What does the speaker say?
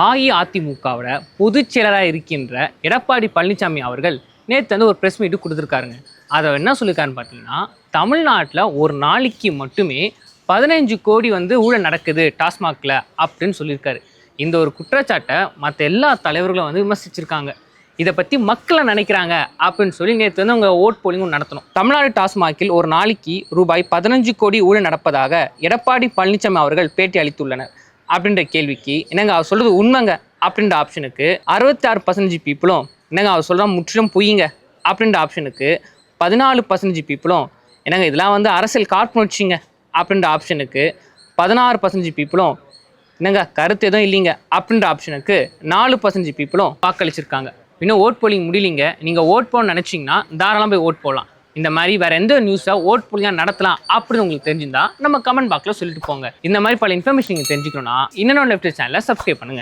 அஇஅதிமுகவோட பொதுச் செயலராக இருக்கின்ற எடப்பாடி பழனிசாமி அவர்கள் நேற்று வந்து ஒரு ப்ரெஸ் மீட்டு கொடுத்துருக்காருங்க. அதை என்ன சொல்லியிருக்காருன்னு பார்த்தீங்கன்னா, தமிழ்நாட்டில் ஒரு நாளைக்கு மட்டுமே 15 கோடி வந்து ஊழல் நடக்குது டாஸ்மாகில் அப்படின்னு சொல்லியிருக்காரு. இந்த ஒரு குற்றச்சாட்டை மற்ற எல்லா தலைவர்களும் வந்து விமர்சிச்சிருக்காங்க. இதை பற்றி மக்களை நினைக்கிறாங்க அப்படின்னு சொல்லி நேற்று வந்து அவங்க ஓட் போலிங்கும் நடத்தணும். தமிழ்நாடு டாஸ்மாகில் ஒரு நாளைக்கு ரூபாய் 15 கோடி ஊழல் நடப்பதாக எடப்பாடி பழனிசாமி அவர்கள் பேட்டி அளித்துள்ளனர். அப்படின்ற கேள்விக்கு என்னங்க அவர் சொல்கிறது உண்மைங்க அப்படின்ற ஆப்ஷனுக்கு 66% பீப்புளும் என்னங்க அவர் சொல்கிறா முற்றிலும் பொய்யுங்க அப்படின்ற ஆப்ஷனுக்கு 14% பீப்புளும் என்னங்க இதெல்லாம் வந்து அரசியல் காழ்ப்புணர்ச்சிங்க அப்படின்ற ஆப்ஷனுக்கு 16% பீப்புளும் என்னங்க கருத்து எதுவும் இல்லைங்க அப்படின்ற ஆப்ஷனுக்கு 4% பீப்புளும் வாக்களிச்சிருக்காங்க. இன்னும் ஓட் போலிங் முடியலிங்க. நீங்கள் ஓட் போடணும்னு நினச்சிங்கன்னா தாராளமாக போய் ஓட் போடலாம். இந்த மாதிரி வேறு எந்த நியூஸை ஓட் போலிங்காக நடத்தலாம் அப்படின்னு உங்களுக்கு தெரிஞ்சிருந்தா நம்ம கமெண்ட் பாக்ஸில் சொல்லிட்டு போங்க. இந்த மாதிரி பல இன்ஃபர்மேஷன் நீங்கள் தெரிஞ்சுக்கணும்னா இன்னொன்று லெஃப்ட் சேனலை சப்ஸ்கிரைப் பண்ணுங்கள்.